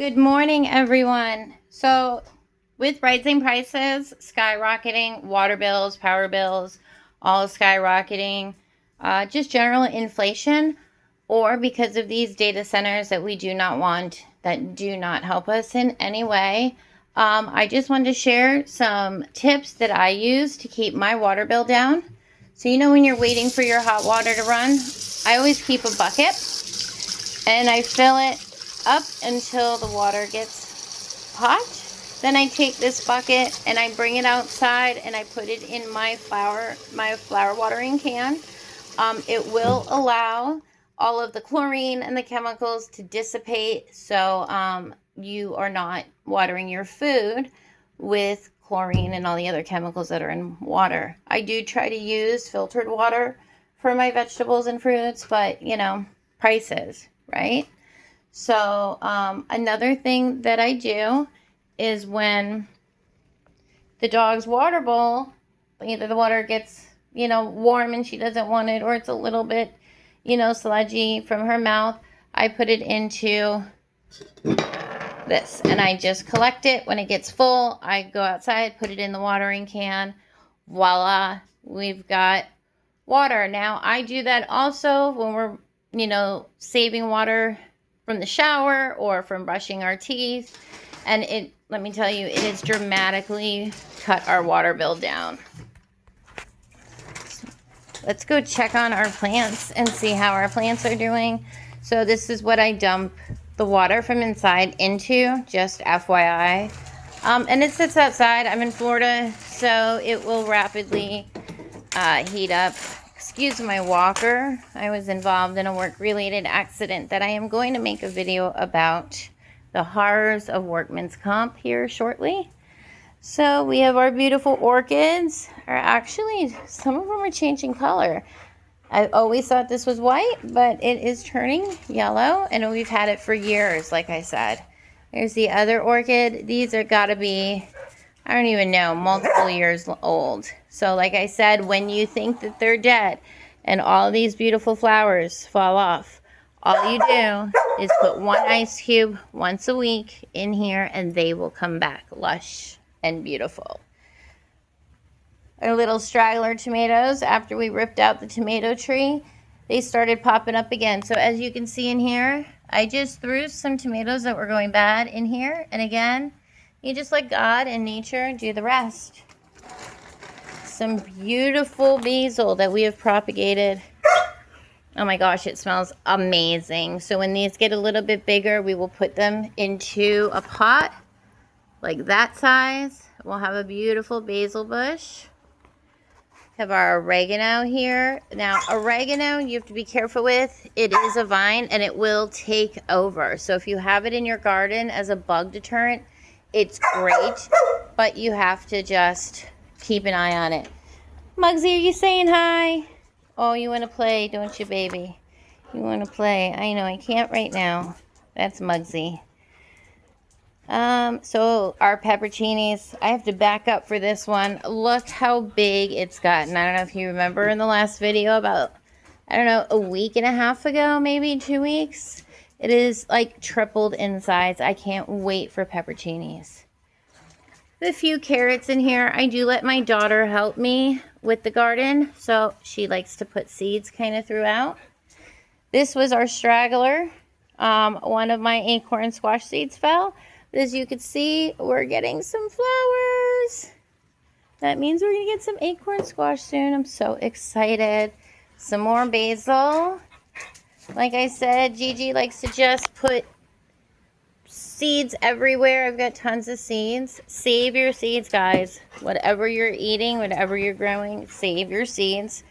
Good morning, everyone. So, with rising prices, skyrocketing, water bills, power bills, all skyrocketing, just general inflation, or because of these data centers that we do not want, that do not help us in any way, I just wanted to share some tips that I use to keep my water bill down. So, when you're waiting for your hot water to run, I always keep a bucket and I fill it up until the water gets hot. Then I take this bucket and I bring it outside and I put it in my flower watering can. It will allow all of the chlorine and the chemicals to dissipate, so you are not watering your food with chlorine and all the other chemicals that are in water. I do try to use filtered water for my vegetables and fruits, but prices, right? So another thing that I do is when the dog's water bowl, either the water gets, warm and she doesn't want it, or it's a little bit, sludgy from her mouth, I put it into this and I just collect it. When it gets full, I go outside, put it in the watering can. Voila, we've got water. Now, I do that also when we're, saving water from the shower or from brushing our teeth. And let me tell you, it has dramatically cut our water bill down. Let's go check on our plants and see how our plants are doing. So this is what I dump the water from inside into, just FYI. And it sits outside. I'm in Florida, so it will rapidly heat up. Excuse my walker. I was involved in a work-related accident that I am going to make a video about the horrors of workman's comp here shortly. So we have our beautiful orchids. Actually, some of them are changing color. I always thought this was white, but it is turning yellow, and we've had it for years, like I said. There's the other orchid. These are gotta be, I don't even know, multiple years old. So like I said, when you think that they're dead and all these beautiful flowers fall off, all you do is put one ice cube once a week in here and they will come back lush and beautiful. Our little straggler tomatoes, after we ripped out the tomato tree, they started popping up again. So as you can see in here, I just threw some tomatoes that were going bad in here. And again, you just let God and nature do the rest. Some beautiful basil that we have propagated. Oh my gosh, it smells amazing. So when these get a little bit bigger, we will put them into a pot like that size. We'll have a beautiful basil bush. Have our oregano here. Now, oregano, you have to be careful with. It is a vine and it will take over. So if you have it in your garden as a bug deterrent, it's great, but you have to just keep an eye on it. Muggsy, are you saying hi? Oh, you want to play, don't you, baby? You want to play. I know, I can't right now. That's Muggsy. So our pepperoncinis, I have to back up for this one. Look how big it's gotten. I don't know if you remember in the last video about, I don't know, a week and a half ago, maybe 2 weeks. It is like tripled in size. I can't wait for pepperoncinis. A few carrots in here. I do let my daughter help me with the garden, so she likes to put seeds kind of throughout. This was our straggler. One of my acorn squash seeds fell. But as you can see, we're getting some flowers. That means we're going to get some acorn squash soon. I'm so excited. Some more basil. Like I said, Gigi likes to just put seeds everywhere. I've got tons of seeds. Save your seeds, guys. Whatever you're eating, whatever you're growing, save your seeds.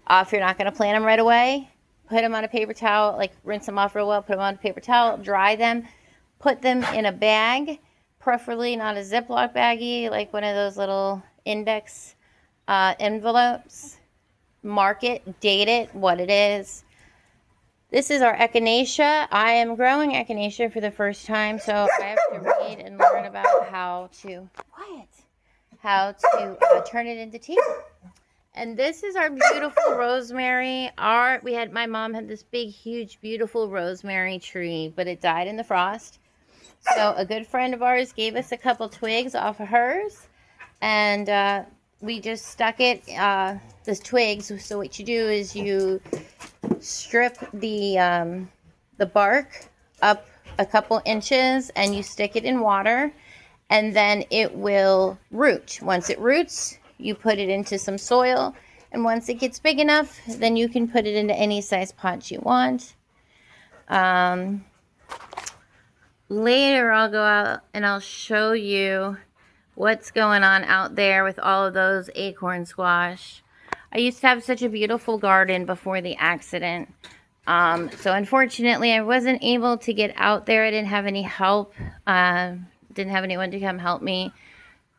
If you're not going to plant them right away, put them on a paper towel, like rinse them off real well, put them on a paper towel, dry them, put them in a bag, preferably not a Ziploc baggie, like one of those little index envelopes. Mark it, date it, what it is. This is our echinacea. I am growing echinacea for the first time, so I have to read and learn about how to turn it into tea. And this is our beautiful rosemary. My mom had this big, huge, beautiful rosemary tree, but it died in the frost. So a good friend of ours gave us a couple twigs off of hers, and we just stuck it, the twigs. So what you do is you strip the bark up a couple inches and you stick it in water, and then it will root. Once it roots, you put it into some soil, and once it gets big enough, then you can put it into any size pot you want. Later I'll go out and I'll show you what's going on out there with all of those acorn squash. I used to have such a beautiful garden before the accident. So unfortunately I wasn't able to get out there. I didn't have any help. Didn't have anyone to come help me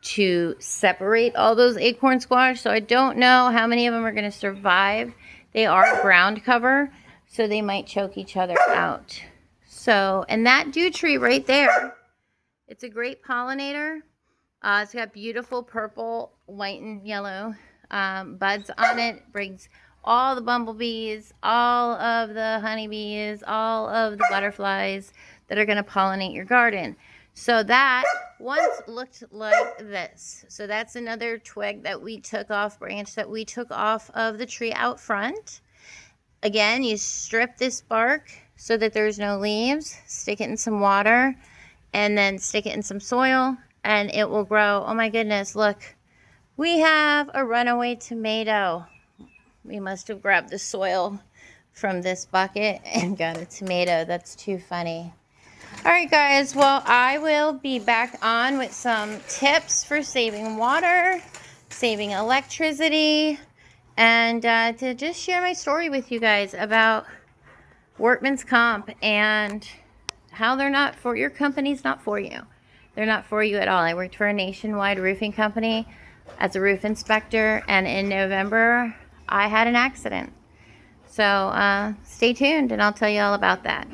to separate all those acorn squash. So I don't know how many of them are going to survive. They are ground cover, so they might choke each other out. So, and that dew tree right there, it's a great pollinator. It's got beautiful purple, white, and yellow buds on it. Brings all the bumblebees, all of the honeybees, all of the butterflies that are going to pollinate your garden. So that once looked like this. So that's another twig that we took off, branch that we took off of the tree out front. Again, you strip this bark so that there's no leaves, stick it in some water, and then stick it in some soil, and it will grow. Oh my goodness, look. We have a runaway tomato. We must have grabbed the soil from this bucket and got a tomato. That's too funny. All right, guys. Well, I will be back on with some tips for saving water, saving electricity, and to just share my story with you guys about workman's comp and how they're not for your company's not for you. They're not for you at all. I worked for a nationwide roofing company as a roof inspector, and in November I had an accident. So stay tuned and I'll tell you all about that.